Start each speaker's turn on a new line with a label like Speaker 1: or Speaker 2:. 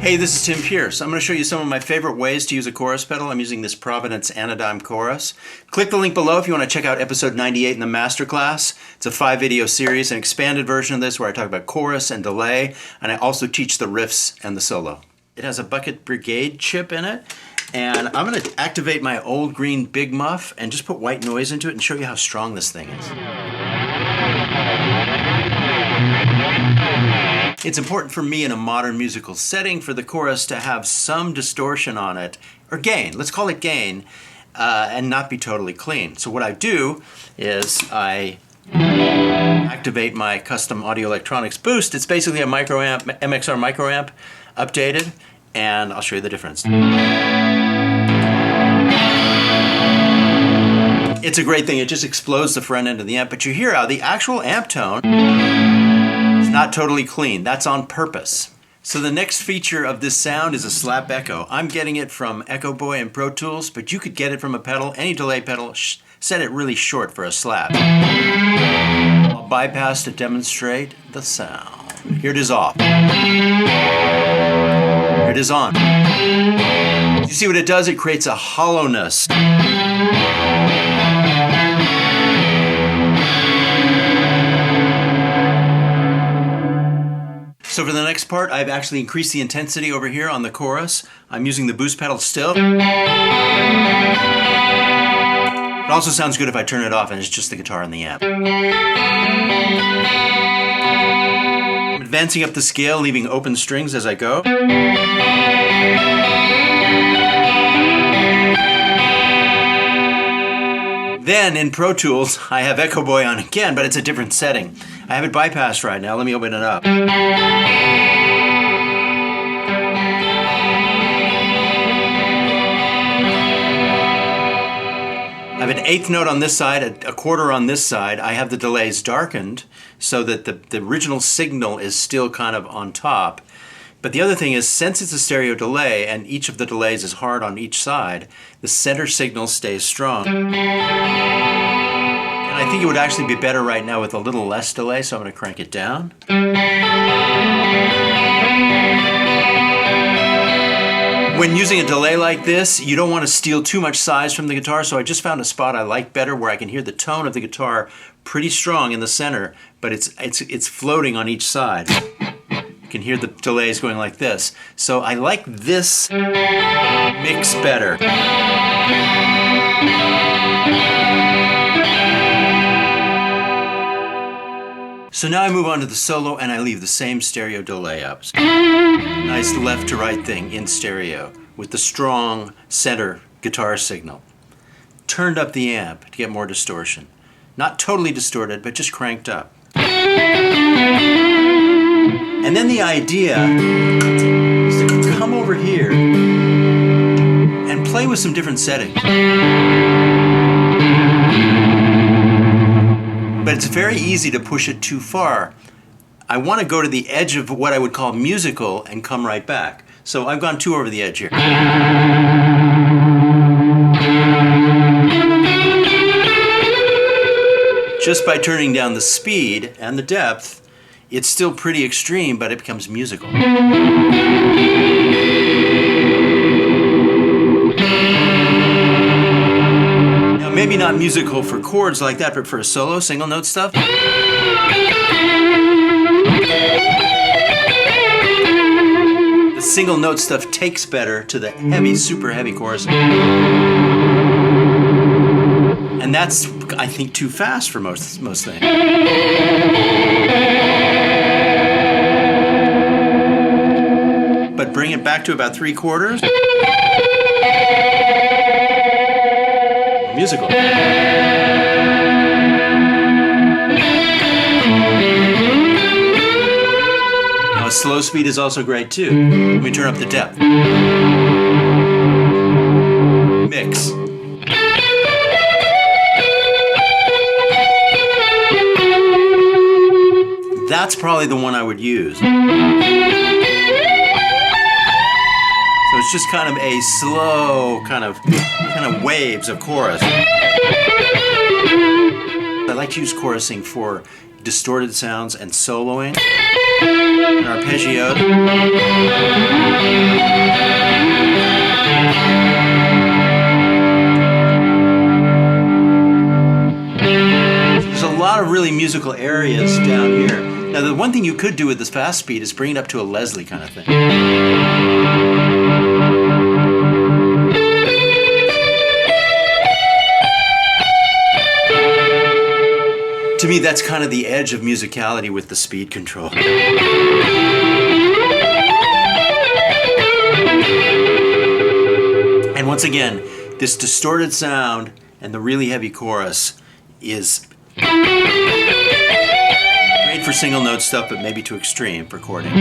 Speaker 1: Hey, this is Tim Pierce. I'm going to show you some of my favorite ways to use a chorus pedal. I'm using this Providence Anadime Chorus. Click the link below if you want to check out episode 98 in the Masterclass. It's a 5-video series, an expanded version of this where I talk about chorus and delay, and I also teach the riffs and the solo. It has a Bucket Brigade chip in it, and I'm going to activate my old green Big Muff and just put white noise into it and show you how strong this thing is. It's important for me in a modern musical setting for the chorus to have some distortion on it, or gain, let's call it gain, and not be totally clean. So what I do is I activate my custom audio electronics boost. It's basically a microamp, MXR microamp updated, and I'll show you the difference. It's a great thing, it just explodes the front end of the amp, but you hear how the actual amp tone is not totally clean. That's on purpose. So the next feature of this sound is a Slab Echo. I'm getting it from Echo Boy and Pro Tools, but you could get it from a pedal, any delay pedal. Set it really short for a slab. I'll bypass to demonstrate the sound. Here it is off. Here it is on. You see what it does? It creates a hollowness. So for the next part, I've actually increased the intensity over here on the chorus. I'm using the boost pedal still. It also sounds good if I turn it off and it's just the guitar and the amp. I'm advancing up the scale, leaving open strings as I go. Then in Pro Tools, I have Echo Boy on again, but it's a different setting. I have it bypassed right now. Let me open it up. I have an eighth note on this side, a quarter on this side. I have the delays darkened so that the original signal is still kind of on top. But the other thing is, since it's a stereo delay and each of the delays is hard on each side, the center signal stays strong. And I think it would actually be better right now with a little less delay, so I'm going to crank it down. When using a delay like this, you don't want to steal too much size from the guitar, so I just found a spot I like better where I can hear the tone of the guitar pretty strong in the center, but it's floating on each side. You can hear the delays going like this. So I like this mix better. So now I move on to the solo and I leave the same stereo delay up. Nice left to right thing in stereo with the strong center guitar signal. Turned up the amp to get more distortion. Not totally distorted, but just cranked up. And then the idea is to come over here and play with some different settings. But it's very easy to push it too far. I want to go to the edge of what I would call musical and come right back. So I've gone too over the edge here. Just by turning down the speed and the depth, it's still pretty extreme, but it becomes musical. Now, maybe not musical for chords like that, but for a solo, single note stuff. The single note stuff takes better to the heavy, super heavy chorus. And that's, I think, too fast for most things. But bring it back to about 3/4. Musical. Now a slow speed is also great too. Let me turn up the depth. Mix. That's probably the one I would use. So it's just kind of a slow, kind of waves of chorus. I like to use chorusing for distorted sounds and soloing and arpeggios. lot of really musical areas down here. Now, the one thing you could do with this fast speed is bring it up to a Leslie kind of thing. To me, that's kind of the edge of musicality with the speed control. And once again, this distorted sound and the really heavy chorus is great for single note stuff, but maybe too extreme for chording.